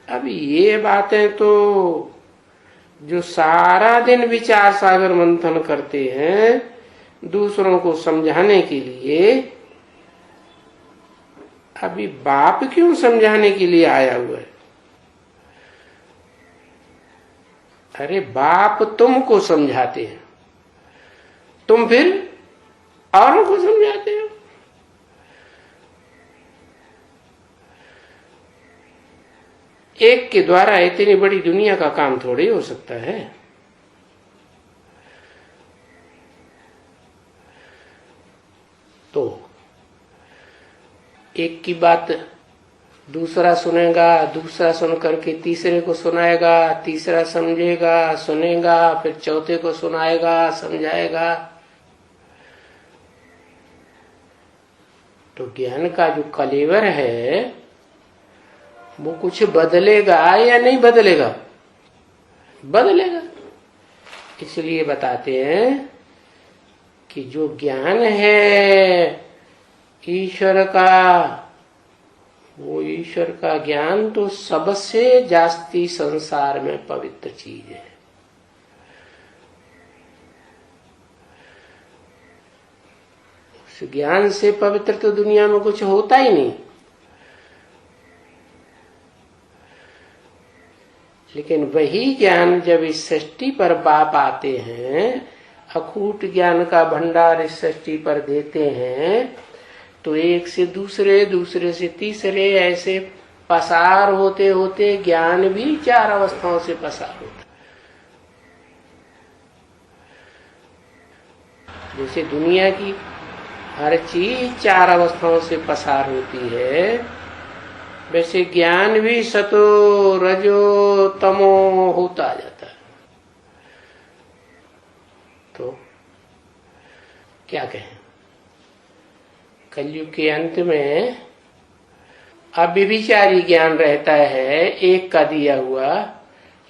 अब ये बातें तो जो सारा दिन विचार सागर मंथन करते हैं दूसरों को समझाने के लिए, अभी बाप क्यों समझाने के लिए आया हुआ है? अरे बाप तुमको समझाते हैं, तुम फिर औरों को समझाते हो। एक के द्वारा इतनी बड़ी दुनिया का काम थोड़ी हो सकता है। तो एक की बात दूसरा सुनेगा, दूसरा सुन करके तीसरे को सुनाएगा, तीसरा समझेगा, सुनेगा, फिर चौथे को सुनाएगा, समझाएगा। तो ज्ञान का जो कलेवर है वो कुछ बदलेगा या नहीं बदलेगा? बदलेगा। इसलिए बताते हैं कि जो ज्ञान है ईश्वर का, वो ईश्वर का ज्ञान तो सबसे जास्ती संसार में पवित्र चीज है। उस ज्ञान से पवित्र तो दुनिया में कुछ होता ही नहीं। लेकिन वही ज्ञान जब इस सृष्टि पर बाप आते हैं, अखूट ज्ञान का भंडार इस सृष्टि पर देते हैं, तो एक से दूसरे, दूसरे से तीसरे, ऐसे पसार होते होते ज्ञान भी चार अवस्थाओं से पसार होता। जैसे दुनिया की हर चीज चार अवस्थाओं से पसार होती है, वैसे ज्ञान भी सतो रजो तमो होता जाता है। तो क्या कहें, कलयुग के अंत में अब व्यभिचारी ज्ञान रहता है एक का दिया हुआ,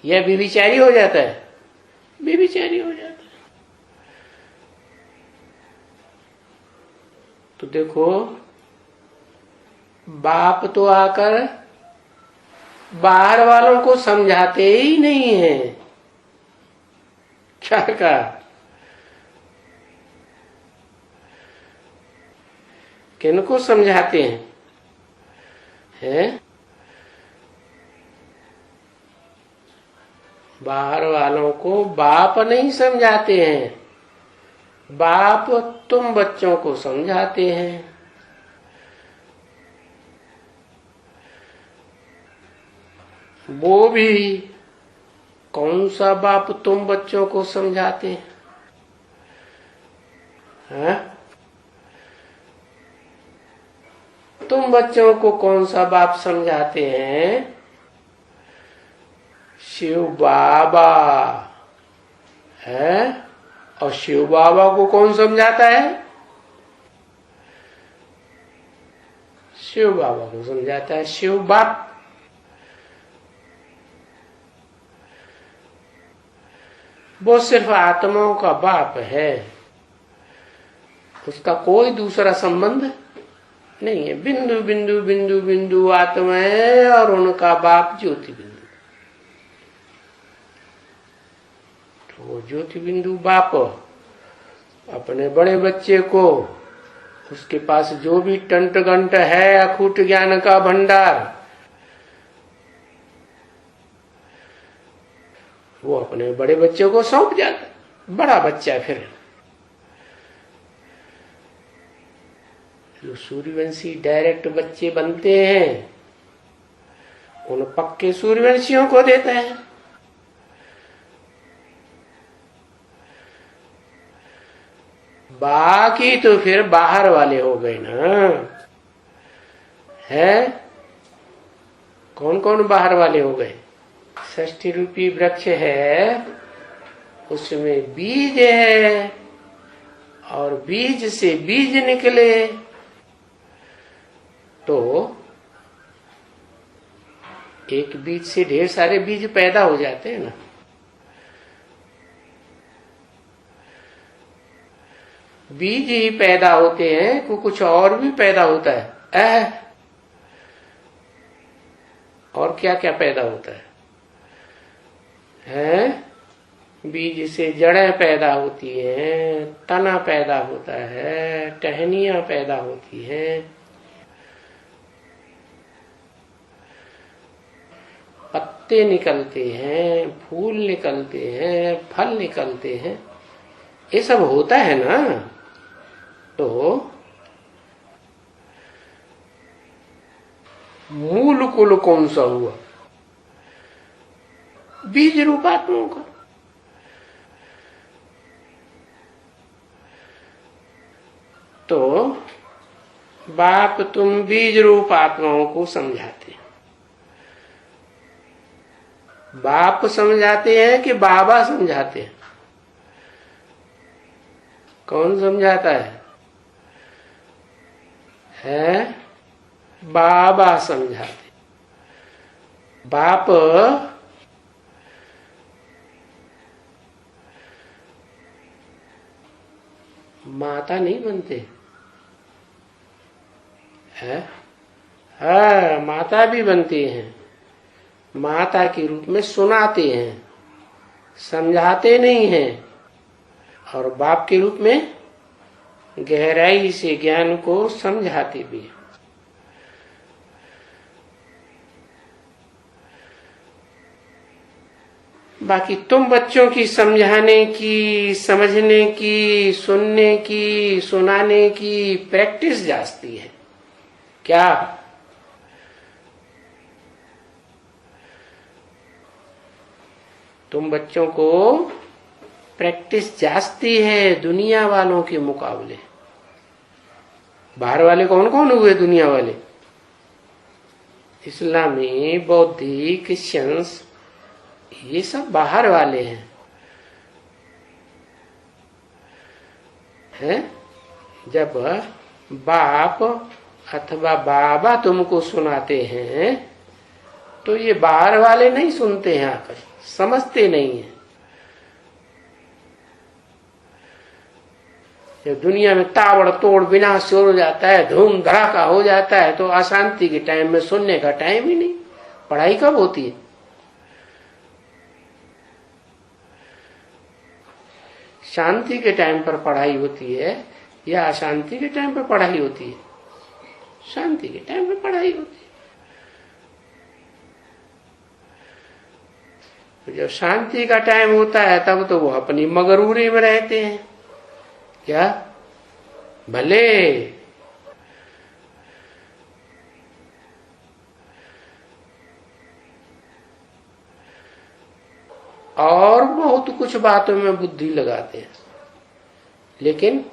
यह व्यभिचारी हो जाता है, व्यभिचारी हो जाता है। तो देखो बाप तो आकर बाहर वालों को समझाते ही नहीं है। क्या कहा? किनको समझाते हैं? बाहर वालों को बाप नहीं समझाते हैं, बाप तुम बच्चों को समझाते हैं। वो भी कौन सा बाप तुम बच्चों को समझाते हैं? तुम बच्चों को कौन सा बाप समझाते हैं? शिव बाबा है। और शिव बाबा को कौन समझाता है? शिव बाबा को समझाता है शिव बाप। वो सिर्फ आत्माओं का बाप है, उसका कोई दूसरा संबंध नहीं है। बिंदु बिंदु बिंदु बिंदु आत्मा है और उनका बाप ज्योति बिंदु। तो वो ज्योति बिंदु बाप अपने बड़े बच्चे को, उसके पास जो भी टंट गंट है अखूट ज्ञान का भंडार, वो अपने बड़े बच्चे को सौंप जाता। बड़ा बच्चा फिर जो सूर्यवंशी डायरेक्ट बच्चे बनते हैं उन पक्के सूर्यवंशियों को देता है। बाकी तो फिर बाहर वाले हो गए ना। है कौन कौन बाहर वाले हो गए? षष्ठी रूपी वृक्ष है, उसमें बीज है और बीज से बीज निकले तो एक बीज से ढेर सारे बीज पैदा हो जाते हैं ना। बीज ही पैदा होते हैं, कुछ और भी पैदा होता है। और क्या क्या पैदा होता है? बीज से जड़ें पैदा होती हैं, तना पैदा होता है, टहनियां पैदा होती हैं, पत्ते निकलते हैं, फूल निकलते हैं, फल निकलते हैं, ये सब होता है ना। तो मूल कुल कौन सा हुआ? बीज रूपात्माओं का। तो बाप तुम बीज रूप आत्माओं को समझाते हैं। बाप समझाते हैं कि बाबा समझाते हैं? कौन समझाता है? बाबा समझाते। बाप माता नहीं बनते है? हाँ, माता भी बनती हैं। माता के रूप में सुनाते हैं, समझाते नहीं हैं। और बाप के रूप में गहराई से ज्ञान को समझाते भी हैं। बाकी तुम बच्चों की समझाने की, समझने की, सुनने की, सुनाने की प्रैक्टिस जास्ती है। क्या? तुम बच्चों को प्रैक्टिस जास्ती है दुनिया वालों के मुकाबले। बाहर वाले कौन कौन हुए दुनिया वाले? इस्लामी, बौद्धि, क्रिश्चियंस, ये सब बाहर वाले हैं। जब बाप अथवा बाबा तुमको सुनाते हैं तो ये बाहर वाले नहीं सुनते हैं, आकर समझते नहीं है। जब दुनिया में ताबड़ तोड़ विनाश हो जाता है, धूम धड़ाका हो जाता है, तो अशांति के टाइम में सुनने का टाइम ही नहीं। पढ़ाई कब होती है? शांति के टाइम पर पढ़ाई होती है या अशांति के टाइम पर पढ़ाई होती है? शांति के टाइम पर पढ़ाई होती है। तो जब शांति का टाइम होता है तब तो वो अपनी मगरूरी में रहते हैं। क्या? भले और बहुत कुछ बातों में बुद्धि लगाते हैं, लेकिन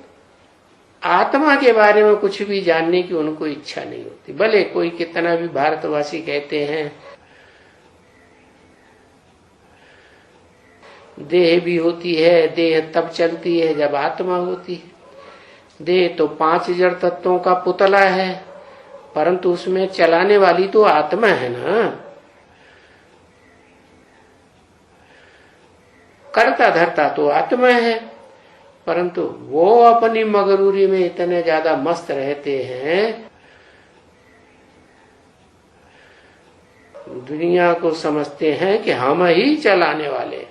आत्मा के बारे में कुछ भी जानने की उनको इच्छा नहीं होती। भले कोई कितना भी भारतवासी कहते हैं देह भी होती है, देह तब चलती है जब आत्मा होती है। देह तो 5 जड़ तत्वों का पुतला है, परंतु उसमें चलाने वाली तो आत्मा है ना। करता धरता तो आत्मा है, परंतु वो अपनी मगरूरी में इतने ज्यादा मस्त रहते हैं, दुनिया को समझते हैं कि हम ही चलाने वाले,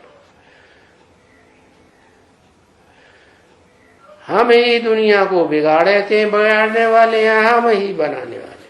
हम ही दुनिया को बिगाड़ने वाले हैं, हम ही बनाने वाले।